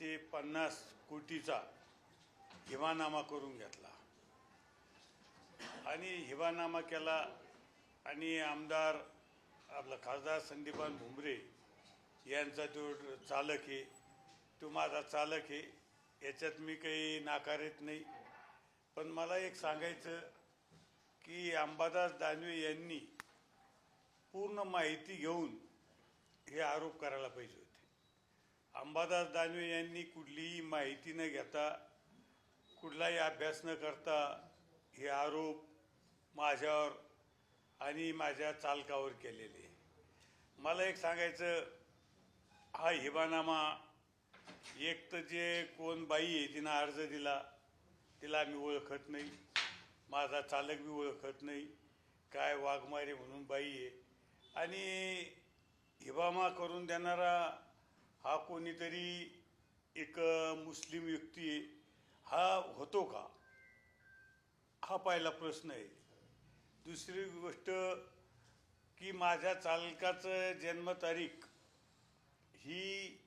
150 कोटीचा हिवानामा करून घेतला आणि हिवानामा केला आणि आमदार आपला खासदार संदीपान भुमरे यांचा जो चालक आहे तो माझा चालक आहे, याच्यात मी काही नाकारत नाही. पण मला एक सांगायचं की अंबादास दानवे यांनी पूर्ण माहिती घेऊन हे आरोप करायला पाहिजे होते. अंबादास दानवे यांनी कुठलीही माहिती न घेता, कुठलाही अभ्यास न करता हे आरोप माझ्यावर आणि माझ्या चालकावर केलेले. मला एक सांगायचं, हा हिवानामा एक तर जे कोण बाई आहे तिनं अर्ज दिला तिला मी ओळखत नाही, माझा चालक बी ओळखत नाही, काय वाघमारे म्हणून बाई आहे. आणि हिवामा करून देणारा हा कोणीतरी एक मुस्लिम व्यक्ती आहे, हा होतो का, हा पहिला प्रश्न आहे. दुसरी गोष्ट की माझ्या चालकाचं जन्मतारीख ही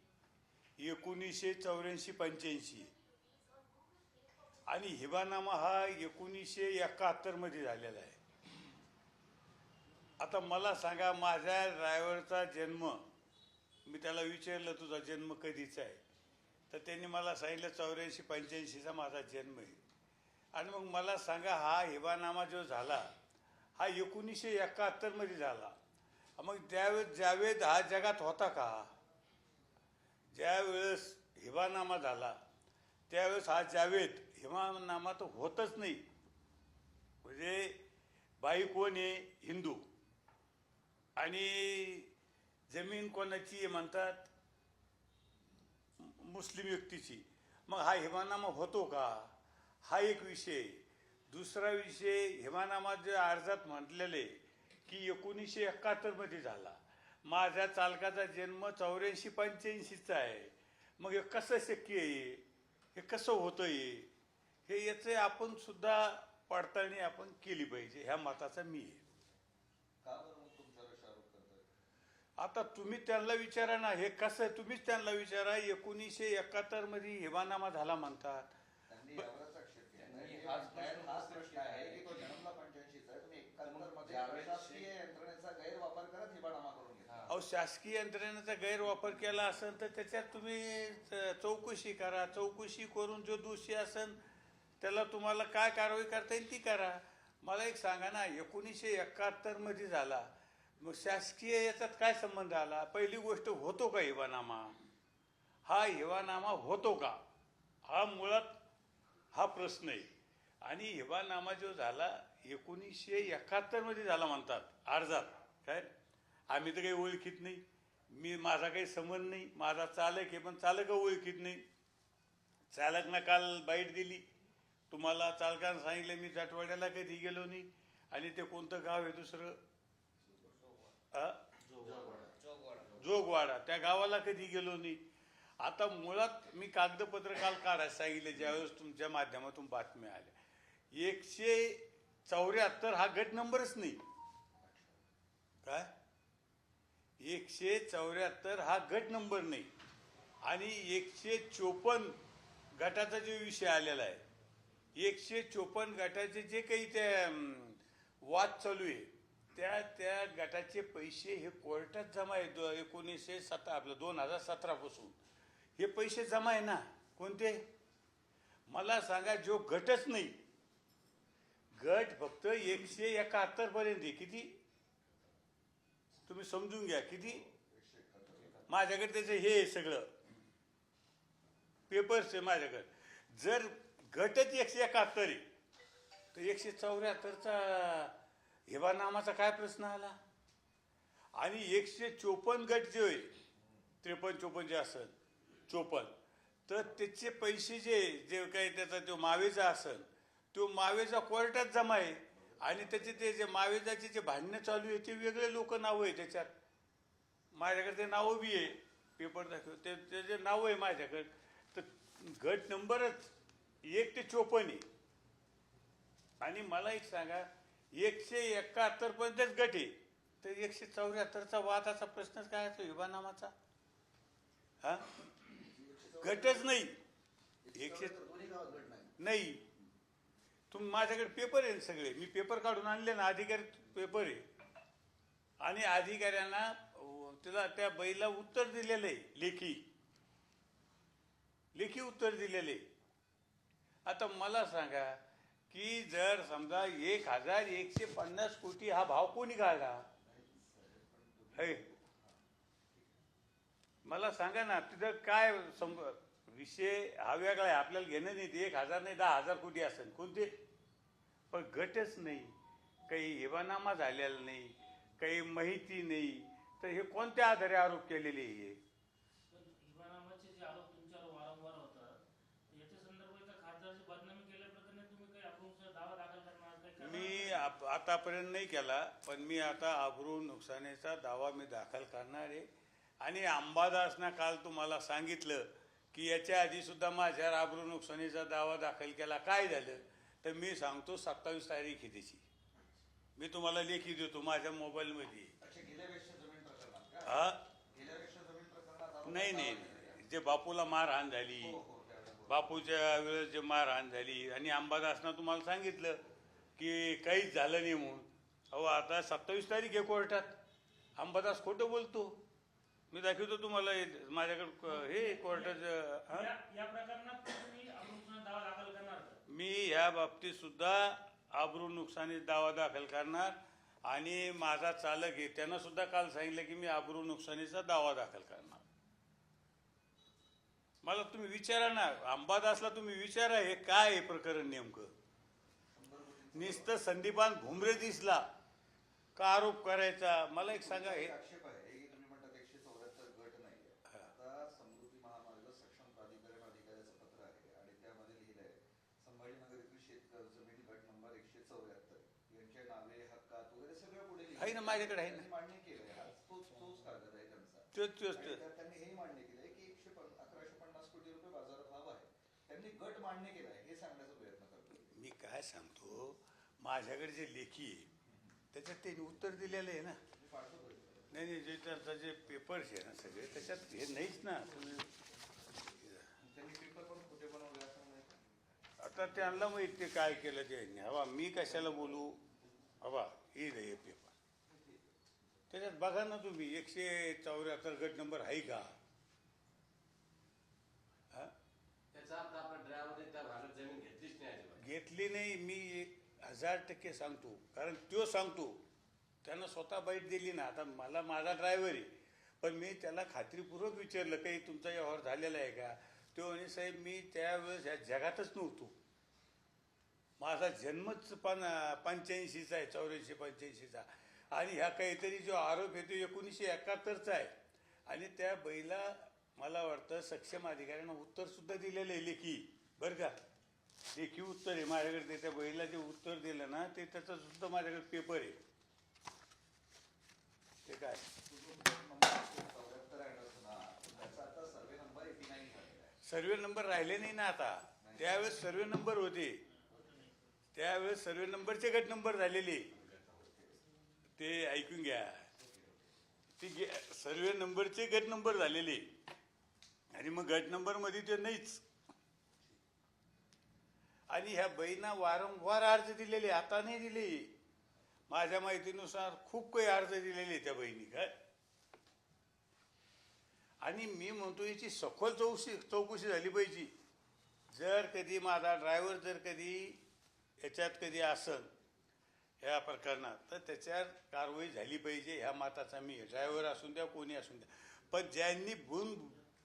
1984-85 आणि हिवानामा हा 1971 मध्ये झालेला आहे. आता मला सांगा, माझ्या ड्रायव्हरचा जन्म, मी त्याला विचारलं तुझा जन्म कधीचा आहे, तर त्यांनी मला सांगितलं 84-85चा माझा जन्म आहे. आणि मग मला सांगा, हा हिवानामा जो झाला हा 1971 मध्ये झाला. मग त्यावेळेस जावेद हा जगात होता का? ज्यावेळेस हिवानामा झाला त्यावेळेस हा जावेद हिवानामा तर होतच नाही. म्हणजे बाई कोण आहे? हिंदू. आणि जमीन कोणाची आहे म्हणतात? मुस्लिम व्यक्तीची. मग हा हिवानामा होतो का? हा एक विषय. दुसरा विषय, हिवानामा जे अर्जात म्हटलेले की 1971 मध्ये झाला, माझ्या चालकाचा जन्म 84-85चा आहे. मग हे कसं शक्य आहे? हे कसं होतं हे याचे आपण सुद्धा पडताळणी आपण केली पाहिजे, ह्या मताचा मी आहे. आता तुम्ही त्यांना विचारा ना, हे कसं, तुम्हीच त्यांना विचारा. 1971 मध्ये हिवानामा झाला म्हणतात. अहो, शासकीय यंत्रणेचा गैरवापर केला असेल तर त्याच्यात तुम्ही चौकशी करा. चौकशी करून जो दोषी असेल त्याला तुम्हाला काय कारवाई करता येईल ती करा. मला एक सांगा ना, 1971 मध्ये झाला, मग शासकीय याच्यात काय संबंध आला? पहिली गोष्ट, होतो का हिवानामा? हा हिवानामा होतो का, हा मुळात हा प्रश्न आहे. आणि हिवानामा जो झाला 1971 मध्ये झाला म्हणतात अर्जात. काय, आम्ही तर काही ओळखीत नाही, माझा काही संबंध नाही, माझा चालक आहे पण चालक ओळखीत नाही. चालकनं काल बाईट दिली, तुम्हाला चालकानं सांगितलं मी जाटवाड्याला कधी गेलो नाही. आणि ते कोणतं गाव आहे दुसरं, जोगवाडा, त्या गावाला कधी गेलो नाही. आता मुळात मी कागदपत्र काल काढायला सांगितले ज्यावेळेस तुमच्या माध्यमातून बातम्या आल्या. 174 हा गट नंबरच नाही. काय, 174 हा गट नंबर नाही. आणि 154 गटाचा जो विषय आलेला आहे, 154 गटाचे जे काही ते वाद चालू आहे, त्या गटाचे पैसे हे कोर्टात जमा आहे. 2017 पासून हे पैसे जमा आहे ना. कोणते? मला सांगा, जो गटच नाही, गट फक्त 171 पर्यंत आहे. किती तुम्ही समजून घ्या, किती. माझ्याकडे त्याचं हे सगळं पेपर्स आहे माझ्याकडे. जर गटच 171 आहे तर 174चा हिवानामाचा काय प्रश्न आला? आणि 154 गट जे आहे, 53-54 जे असेल, 54, तर त्याचे पैसे जे काही त्याचा जो मावेजा असेल तो मावेजा कोर्टात जमा आहे. आणि त्याचे ते जे मावेजाचे जे भांडणं चालू आहे ते वेगळे लोक नावं आहे त्याच्यात. माझ्याकडे ते नावं बी आहे, पेपर दाखव, त्याचे नावं आहे माझ्याकडे. तर गट नंबरच 1 ते 54 आहे. आणि मला एक सांगा, 171 पर्यंतच गट आहे, तर 174चा वादाचा प्रश्नच काय असतो हिवानामाचा? हा, गटच नाही. एकशे नाही. माझ्याकडे पेपर आहे सगळे, मी पेपर काढून आणले ना, अधिकारी पेपर आहे. आणि अधिकाऱ्यांना त्याला त्या बैला उत्तर दिलेलं आहे, लेखी उत्तर दिलेले. आता मला सांगा की जर समजा 1150 कोटी हा भाव कोणी काढला है, मला सांगा ना. तिथं काय विषय हा वेगळा आहे, आपल्याला घेणं नाही. 1000 नाही 10,000 कोटी असेल कोणते, पण गटच नाही, काही हेवानामा झालेला नाही, काही माहिती नाही. तर हे कोणत्या आधारे आरोप केलेले आहे? मी आतापर्यंत नाही केला, पण मी आता अब्रू नुकसानीचा दावा मी दाखल करणार आहे. आणि अंबादासना काल तुम्हाला सांगितलं की याच्या आधी सुद्धा माझ्यावर अब्रू नुकसानीचा दावा दाखल केला. काय झालं तर मी सांगतो, 27 तारीख आहे त्याची, मी तुम्हाला लेखी देतो माझ्या मोबाईलमध्ये. हा नाही, जे बापूला मारहाण झाली, बापूच्या वेळेस जे मारहाण झाली, आणि अंबादासना तुम्हाला सांगितलं की काहीच झालं नाही म्हणून. अहो आता 27 तारीख आहे कोर्टात, अंबादास खोटं बोलतो. मी दाखवतो तुम्हाला माझ्याकडे हे कोर्टाचं. मी ह्या बाबतीत सुद्धा अब्रू नुकसानी दावा दाखल करणार. आणि माझा चालक आहे त्यानं सुद्धा काल सांगितलं की मी अब्रू नुकसानीचा दावा दाखल करणार. मला तुम्ही विचारा ना, अंबादासला तुम्ही विचारा हे काय आहे प्रकरण नेमकं. नुसतं संदीपान भुमरे दिसला का आरोप करायचा. मला एक सांगा, हे आहे ना, माझ्याकडे आहे ना, तोच त्यांनी हे मान्य केलंय की 1150 कोटी रुपये बाजारात भाव आहे, त्यांनी गट मान्य केलाय हे सांगण्याचा प्रयत्न करतो. मी काय सांगतो, माझ्याकडे जे लेखी आहे त्याच्यात त्यांनी उत्तर दिलेलं आहे ना. नाही जे त्याचा जे पेपर्स आहे ना सगळे, त्याच्यात हे नाहीच ना. त्यांनी पेपर पण खोटे बनवले असं नाही. आता त्यांना माहित ते काय केलं त्यांनी. हवा मी कशाला बोलू. हवा हे रे पेपर, त्याच्यात बघा ना तुम्ही, 174 गट नंबर आहे का. घेतली नाही. मी 1000% सांगतो, कारण तो सांगतो, त्यानं स्वतः बाईट दिली ना. आता मला माझा ड्रायव्हर आहे, पण मी त्याला खात्रीपूर्वक विचारलं काही तुमचा व्यवहार झालेला आहे का. तो म्हणे साहेब मी त्यावेळेस ह्या जगातच नव्हतो, माझा जन्मच 85चा आहे, 84-85चा. आणि ह्या काहीतरी जो आरोप आहे तो 1971चा आहे. आणि त्या बैला मला वाटतं सक्षम अधिकाऱ्यांना उत्तर सुद्धा दिलेलं आहे लेखी, बरं का. लेखी उत्तर आहे माझ्याकडे. त्या बैला जे उत्तर दिलं ना ते त्याचा सुद्धा माझ्याकडे पेपर आहे. ते काय सर्वे नंबर राहिले नाही ना आता. त्यावेळेस सर्वे नंबर होते, त्यावेळेस सर्वे नंबरचे गट नंबर झालेले. ते ऐकून घ्या, ते सर्वे नंबरचे गट नंबर झालेले. आणि मग गट नंबर मध्ये ते नाहीच. आणि ह्या बहिणा वारंवार अर्ज दिलेले, आता नाही दिले. माझ्या माहितीनुसार खूप काही अर्ज दिलेले त्या बहिणी काय. आणि मी म्हणतो याची सखोल चौकशी झाली पाहिजे. जर कधी माझा ड्रायव्हर जर कधी याच्यात कधी असेल ह्या प्रकरणात, तर त्याच्यावर कारवाई झाली पाहिजे. ह्या माताचा मी ड्रायव्हर असून द्या कोणी असून द्या. पण ज्यांनी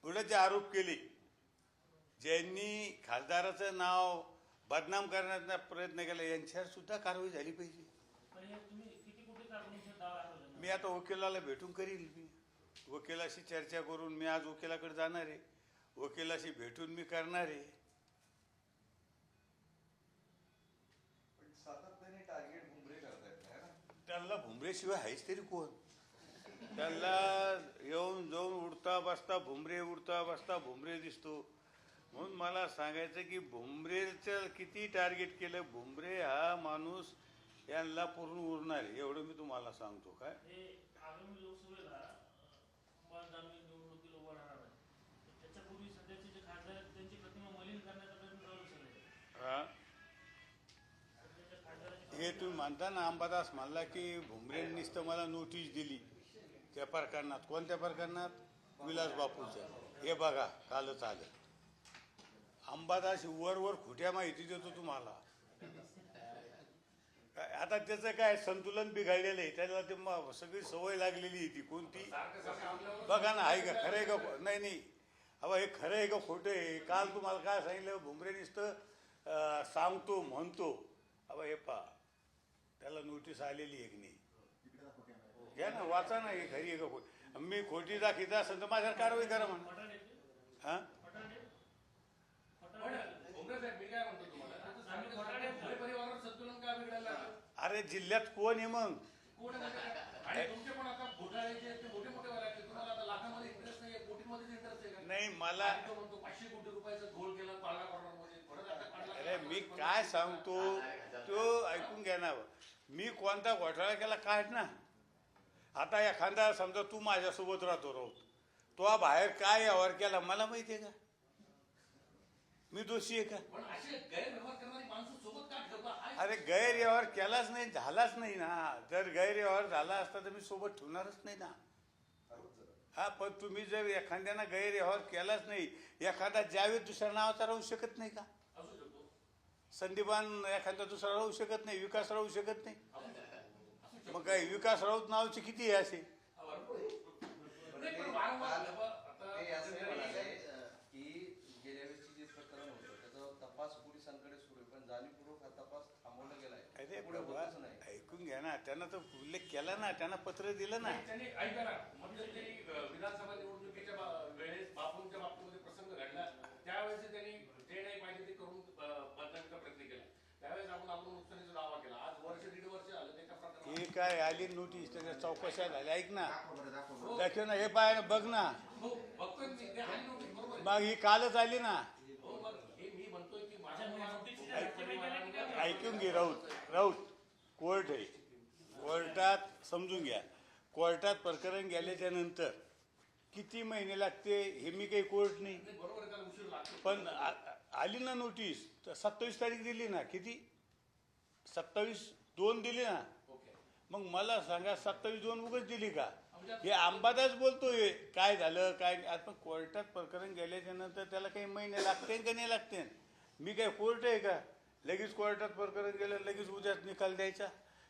पुढे जे आरोप केले, ज्यांनी खासदाराचं नाव बदनाम करण्याचा प्रयत्न केला, यांच्यावर सुद्धा कारवाई झाली पाहिजे. मी आता वकिलाला भेटून करील. मी वकिलाशी चर्चा करून मी आज वकिलाकडे जाणार आहे, वकिलाशी भेटून मी करणार आहे. त्यांना भुमरेशिवाय आहेच तरी कोण. त्यांना येऊन जाऊन उडता बसता भुमरे, उडता बसता भुमरे दिसतो. म्हणून मला सांगायचं की भुमरेचं किती टार्गेट केलं, भुमरे हा माणूस यांना पूर्ण उरणार आहे एवढं मी तुम्हाला सांगतो. काय हा? हे तुम्ही म्हणता ना, अंबादास म्हणला की भुमरेंनी नुसतं मला नोटीस दिली त्या प्रकरणात. कोणत्या प्रकरणात? विलास बापूच्या. हे बघा कालच आलं. अंबादास वर खोट्या माहिती देतो तुम्हाला. आता त्याचं काय संतुलन बिघडलेलं आहे, त्याला ते सगळी सवय लागलेली आहे ती. कोणती? बघा ना, आहे का खरं आहे का? नाही नाही, अबा हे खरं आहे का खोटं आहे? काल तुम्हाला काय सांगितलं? भुमरे नुसतं सांगतो म्हणतो. अबा हे पहा, त्याला नोटीस आलेली आहे की नाही? घ्या ना, वाचा ना, हे खरी आहे का खोटी. मी खोटी दाखवत असेल तर माझ्यावर कारवाई करा म्हणा. हा, अरे जिल्ह्यात कोण आहे मग? नाही मला, अरे मी काय सांगतो तो ऐकून घ्या ना. मी कोणता घोटाळा केला काय ना. आता एखादा समजा तू माझ्यासोबत राहतो रोज, तो बाहेर काय व्यवहार केला मला माहिती आहे का? मी दोषी आहे का? अरे गैरव्यवहार केलाच नाही, झालाच नाही ना. जर गैरव्यवहार झाला असता तर मी सोबत ठेवणारच नाही ना. हा, पण तुम्ही जर एखाद्यानं गैरव्यवहार केलाच नाही, एखादा जावेद दुसऱ्या नावाचा राहू शकत नाही का? संदीपान एखादा दुसरा राहू शकत नाही, विकास राहू शकत नाही. मग काय विकास राऊत नावाचे किती आहे असे? अरे बाबा ऐकून घ्या ना, त्यांना तर उल्लेख केला ना, त्यांना पत्र दिलं ना. विधानसभा निवडणुकीच्या वेळेस बापूंच्या बाबतीमध्ये प्रसंग घडला, त्यावेळेस त्यांनी जे नाही पाहिजे ते करून बदनामीचा प्रयत्न केला. त्यावेळेस आपण नुकसानीचा दावा केला. आज वर्ष दीड वर्ष झालं त्याच्या प्रकारे. हे काय आली नोटीस, त्याच्या चौकशा झाल्या. ऐक ना, दाखव ना, हे पाय बघ ना. बघतोय मी, ते आली नोटीस बरोबर. मग ही कालच आली ना. हे मी म्हणतोय की ऐकून घे राऊत, कोर्ट आहे. कोर्टात समजून घ्या, कोर्टात प्रकरण गेल्याच्या नंतर किती महिने लागते हे मी काही कोर्ट नाही. पण आली ना नोटीस, 27 तारीख दिली ना. किती? 27/2 दिली ना. मग मला सांगा 27/2 उगाच दिली का? हे अंबादास बोलतोय काय झालं काय नाही. आता कोर्टात प्रकरण गेल्याच्या नंतर त्याला काही महिने लागते का नाही लागते? मी काय कोर्ट आहे का? लगेच कोर्टात प्रकरण गेलं लगेच उद्याच निकाल द्यायचा?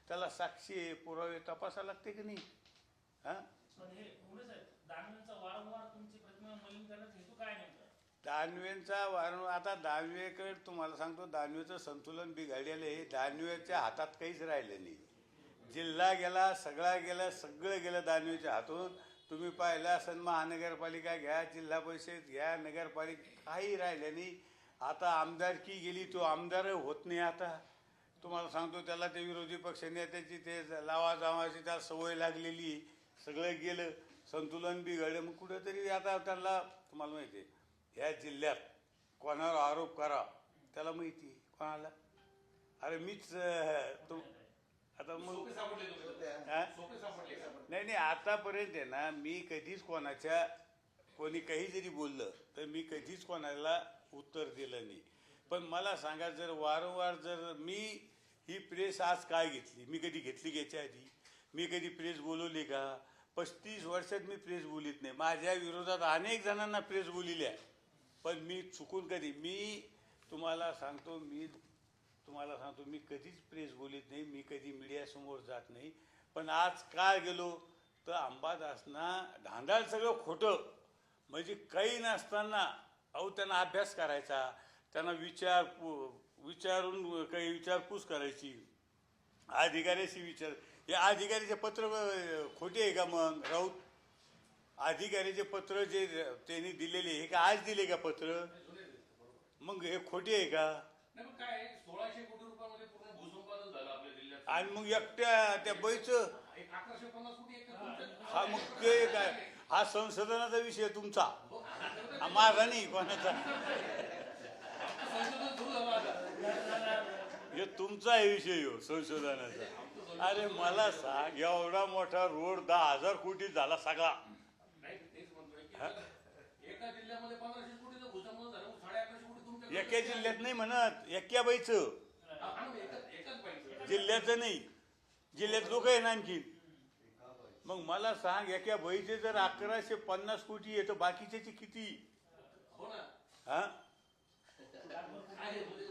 त्याला साक्षी पुरावे तपासा लागते की नाही? हा, दानवेंचा वारंवार. आता दानवेकडे तुम्हाला सांगतो, दानवेचं संतुलन बिघडलेलं आहे. दानवेच्या हातात काहीच राहिलं नाही. जिल्हा गेला, सगळा गेला, सगळं गेलं दानवेच्या हातून. तुम्ही पाहिलं असं, महानगरपालिका घ्या, जिल्हा परिषद घ्या, नगरपालिका, काही राहिलं नाही. आता आमदारकी गेली, तो आमदार होत नाही. आता तुम्हाला सांगतो, त्याला ते विरोधी पक्ष नेत्याची ते लावाजावाची त्याला सवय लागलेली. सगळं गेलं, संतुलन बिघडलं. मग कुठेतरी आता त्याला, तुम्हाला माहिती आहे ह्या जिल्ह्यात कोणावर आरोप करा त्याला माहिती कोणाला? अरे मीच आता मग नाही आतापर्यंत आहे ना, मी कधीच कोणी काही जरी बोललं तर मी कधीच कोणाला उत्तर दिलं नाही. पण मला सांगा, जर वारंवार जर मी ही प्रेस आज काय घेतली, मी कधी घेतली घ्यायच्या आधी? मी कधी प्रेस बोलवली का? 35 वर्षात मी प्रेस बोलित नाही. माझ्या विरोधात अनेक जणांना प्रेस बोलिली आहे, पण मी चुकून कधी, तुम्हाला सांगतो मी कधीच प्रेस बोलित नाही. मी कधी मीडियासमोर जात नाही. पण आज काय गेलो तर अंबादासना धांदाळ सगळं खोटं, म्हणजे काही नसताना अहो त्यांना अभ्यास करायचा, त्यांना विचारून काही विचारपूस करायची, अधिकाऱ्याशी विचार. हे अधिकारीचे पत्र खोटे आहे का? मग राऊत, अधिकारीचे पत्र जे त्यांनी दिलेले हे का आज दिले का पत्र? मग हे खोटे आहे का? काय 1600 कोटी रुपयामध्ये पूर्ण भूसंपादन झालं आपल्या जिल्ह्यात. आणि मग एकट्या त्या बैचं 1150 कोटी. हा, मग ते काय, हा संशोधनाचा विषय तुमचा, माझा नाही कोणाचा. हे तुमचा आहे विषय हो संशोधनाचा. अरे मला सांग, एवढा मोठा रोड 10,000 कोटी झाला सगळा. एका जिल्ह्यामध्ये 1500 कोटीचं भूसंपादन झालं, 1150 कोटी तुमच्या एका जिल्ह्यात नाही म्हणत, एक्या बाईचं, एकच पाहिजे. जिल्ह्याचं नाही. जिल्ह्यात लोक आहे ना आणखी. मग मला सांग, एका बाईचे जर 1150 कोटी आहे तर बाकीच्याची किती? हो ना. हा, आहे म्हणजे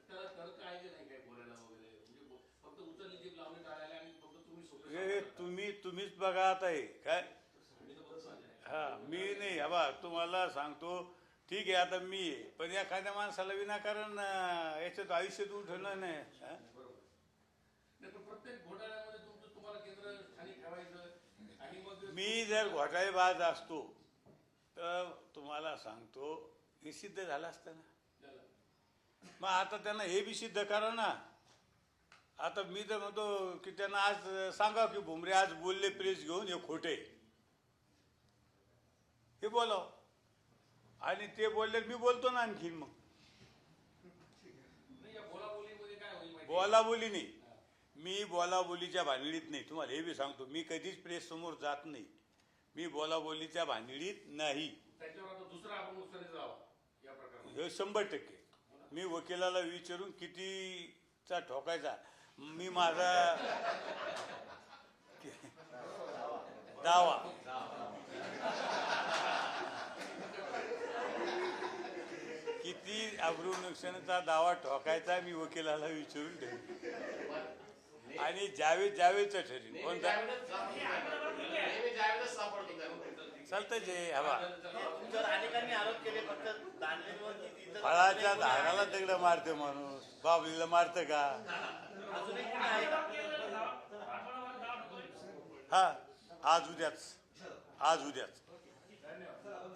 त्याला तर्क आहे की नाही काय बोलायला वगैरे, म्हणजे फक्त उचलली जीभ लावणी टाळायला आणि फक्त तुम्ही स्वतः तुम्हीच बघा आता हे काय. मी तर बघतो माझ्या. हा, मी नाही. हवा तुम्हाला सांगतो, ठीक आहे आता मी आहे, पण एखाद्या माणसाला विनाकारण याच्यात आयुष्यात उठवणं नाही. हा? नाही, पण प्रत्येक घोटाळ्यामध्ये तुम्हाला केंद्र स्थानी ठेवायचं आणि मग मी जर घोटाळेबाज असतो तर तुम्हाला सांगतो हे सिद्ध झालं असतं ना. मग आता त्यांना हे बी सिद्ध करा ना. आता मी तर म्हणतो की त्यांना आज सांगा की भुमरे आज बोलले प्रेस घेऊन हे खोटे, हे बोलाव. आणि ते बोलले मी बोलतो ना आणखीन. मग नाही, या बोलाबोलीमध्ये काय होईल माहिती आहे? बोलाबोली नाही, मी बोलाबोलीच्या भानगडीत नाही. तुम्हाला हे बी सांगतो, मी कधीच प्रेस समोर जात नाही. मी बोलाबोलीच्या भानगडीत नाही. त्याच्यावर आता दुसरा आपण नुकसानीचा दावा या प्रकारात. हे 100%. मी वकिलाला विचारून कितीचा ठोकायचा, मी माझा दावा किती अब्रू नुकसानीचा दावा ठोकायचा मी वकिलाला विचारून ठेवू. आणि जावेदचं ठरेल कोणता चालतं जे हवा. तुमच्यावर अनेकांनी आरोप केले, फक्त दांडेवरती इतर फळाच्या झाडाला दगड मारते माणूस, बाबलीला मारतं का? अजूनही कोणी आहे का? हा, आज उद्याच.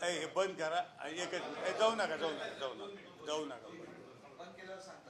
हे बंद करा. एकच जाऊ नका. बंद केल्यावर सांगा.